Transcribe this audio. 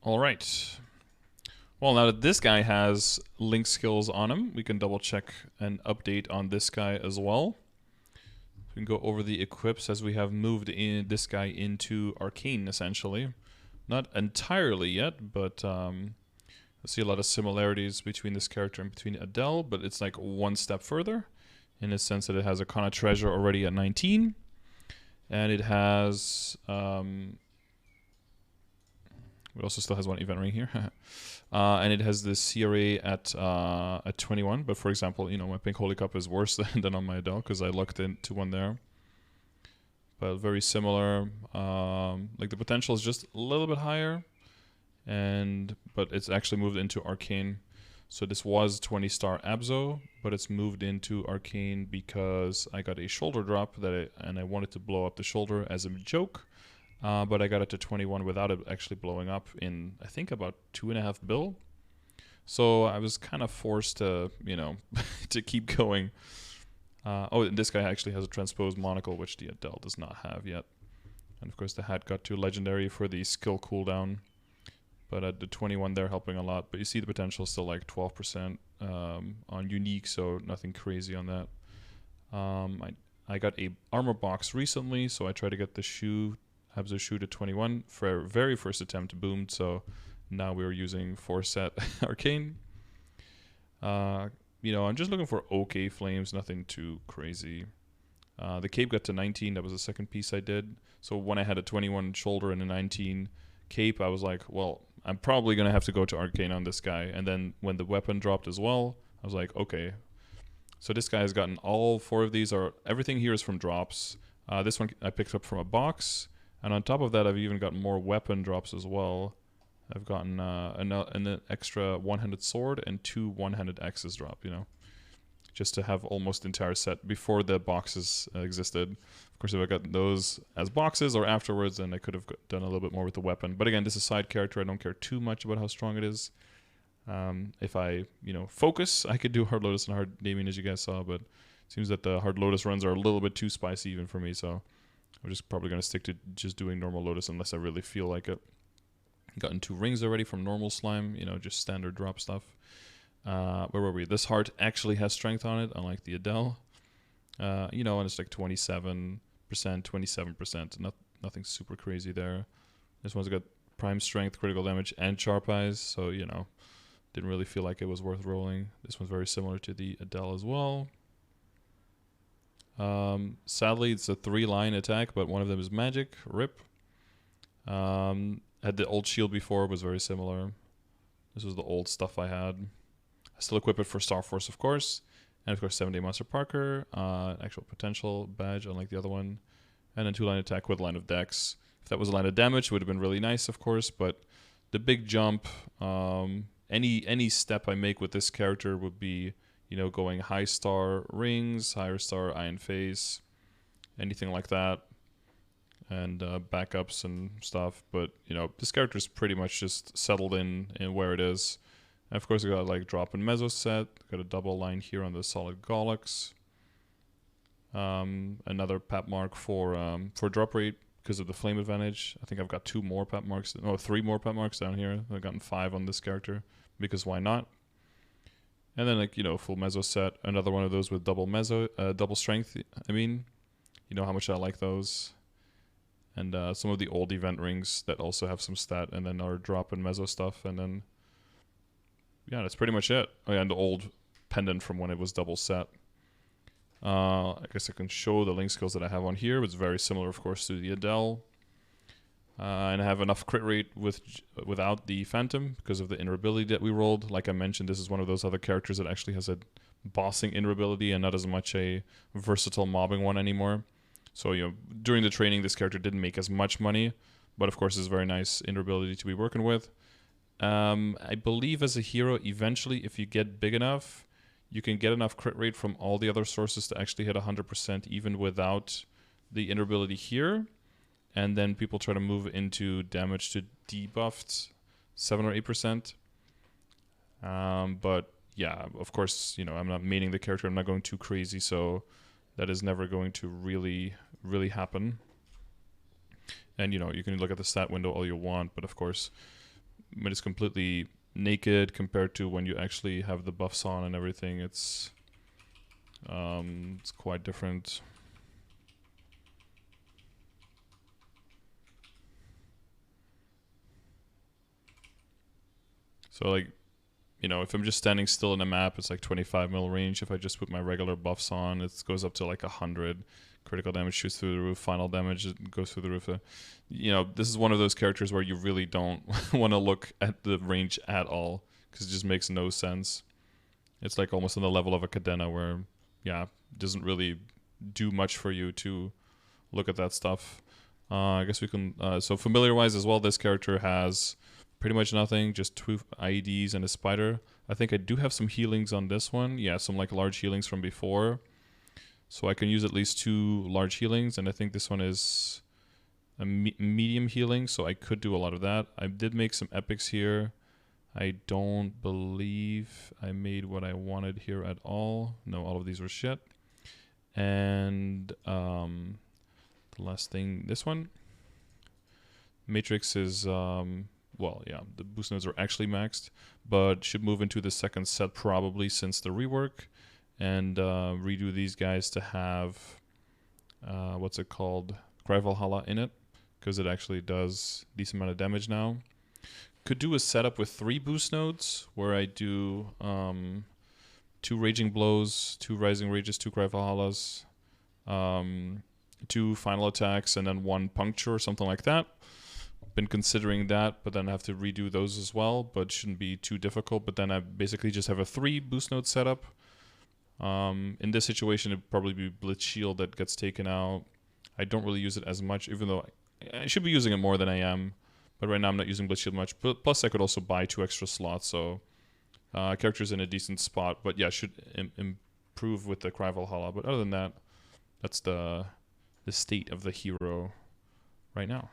All right. Well, now that this guy has link skills on him, we can double check and update on this guy as well. We can go over the equips as we have moved in this guy into Arcane, essentially. Not entirely yet, but I see a lot of similarities between this character and between Adele, but it's like one step further in the sense that it has Arcana Treasure already at 19, and it has it also still has one event ring here. And it has the CRA at 21. But for example, my Pink Holy Cup is worse than on my Adele because I lucked into one there. But very similar. Like the potential is just a little bit higher, but it's actually moved into Arcane. So this was 20-star Abzo, but it's moved into Arcane because I got a shoulder drop and I wanted to blow up the shoulder as a joke. But I got it to 21 without it actually blowing up in, I think, about 2.5 bill. So I was kind of forced to, to keep going. And this guy actually has a transposed monocle, which the Adele does not have yet. And of course the hat got to legendary for the skill cooldown. But at the 21 they're helping a lot. But you see the potential is still like 12% on unique, so nothing crazy on that. I got a armor box recently, so I tried to get the Abzo shoe to 21 for our very first attempt boomed, so now we're using 4-set Arcane. I'm just looking for okay flames, nothing too crazy. The cape got to 19, that was the second piece I did. So when I had a 21 shoulder and a 19 cape, I was like, well, I'm probably going to have to go to Arcane on this guy. And then when the weapon dropped as well, I was like, okay. So this guy has gotten all 4 of these, everything here is from drops. This one I picked up from a box. And on top of that, I've even gotten more weapon drops as well. I've gotten an extra one-handed sword and 2 one-handed axes drop, just to have almost the entire set before the boxes existed. Of course, if I got those as boxes or afterwards, then I could have done a little bit more with the weapon. But again, this is a side character. I don't care too much about how strong it is. If I, focus, I could do Hard Lotus and Hard Damien, as you guys saw, but it seems that the Hard Lotus runs are a little bit too spicy even for me, so I'm just probably going to stick to just doing normal Lotus unless I really feel like it. Gotten 2 rings already from normal slime, just standard drop stuff. Where were we? This heart actually has strength on it, unlike the Adele. And it's like 27%, 27%. Nothing super crazy there. This one's got prime strength, critical damage, and sharp eyes, so, didn't really feel like it was worth rolling. This one's very similar to the Adele as well. Sadly, it's a 3-line attack, but one of them is magic. RIP. Had the old shield before, was very similar. This was the old stuff I had. I still equip it for Star Force, of course. And of course, 7-Day Monster Parker. Actual potential badge, unlike the other one. And then 2-line attack with line of dex. If that was a line of damage, it would have been really nice, of course. But the big jump, any step I make with this character would be, going high star rings, higher star Iron Face, anything like that. And backups and stuff, but this character is pretty much just settled in where it is. And of course, I got like drop and meso set. Got a double line here on the solid Gollux. Another pap mark for drop rate because of the flame advantage. I think I've got 2 more pap marks, 3 more pap marks down here. I've gotten 5 on this character because why not? And then full meso set. Another one of those with double strength. I mean, how much I like those. And some of the old event rings that also have some stat, and then our drop and meso stuff, and then yeah, that's pretty much it. Oh yeah, and the old pendant from when it was double set. I guess I can show the link skills that I have on here. It's very similar, of course, to the Adele. And I have enough crit rate without the Phantom because of the invulnerability that we rolled. Like I mentioned, this is one of those other characters that actually has a bossing invulnerability and not as much a versatile mobbing one anymore. So, during the training, this character didn't make as much money, but of course, it's very nice invulnerability to be working with. I believe as a hero, eventually, if you get big enough, you can get enough crit rate from all the other sources to actually hit 100% even without the invulnerability here. And then people try to move into damage to debuffed 7 or 8%. But yeah, of course, I'm not maining the character. I'm not going too crazy, so that is never going to really happen. And you can look at the stat window all you want, but of course when it's completely naked compared to when you actually have the buffs on and everything. It's quite different. So like, you know, if I'm just standing still in a map, it's like 25 mil range. If I just put my regular buffs on, it goes up to like 100. Critical damage shoots through the roof. Final damage goes through the roof. You know, this is one of those characters where you really don't want to look at the range at all because it just makes no sense. It's like almost on the level of a Cadena where, yeah, it doesn't really do much for you to look at that stuff. I guess we can... so familiar-wise as well, this character has pretty much nothing, just 2 IEDs and a spider. I think I do have some healings on this one. Yeah, some like large healings from before. So I can use at least 2 large healings, and I think this one is a medium healing, so I could do a lot of that. I did make some epics here. I don't believe I made what I wanted here at all. No, all of these were shit. And the last thing, this one. Matrix is, well, yeah, the boost nodes are actually maxed, but should move into the second set probably since the rework, and redo these guys to have, what's it called, Cry Valhalla in it, because it actually does a decent amount of damage now. Could do a setup with 3 boost nodes, where I do 2 Raging Blows, 2 Rising Rages, 2 Cry Valhallas, 2 Final Attacks, and then 1 Puncture or something like that. Been considering that, but then I have to redo those as well, but shouldn't be too difficult. But then I basically just have a 3 boost node setup. In this situation, it'd probably be Blitz Shield that gets taken out. I don't really use it as much, even though I should be using it more than I am. But right now I'm not using Blitz Shield much. Plus I could also buy 2 extra slots, so character's in a decent spot. But yeah, should improve with the Cry Valhalla. But other than that, that's the state of the hero right now.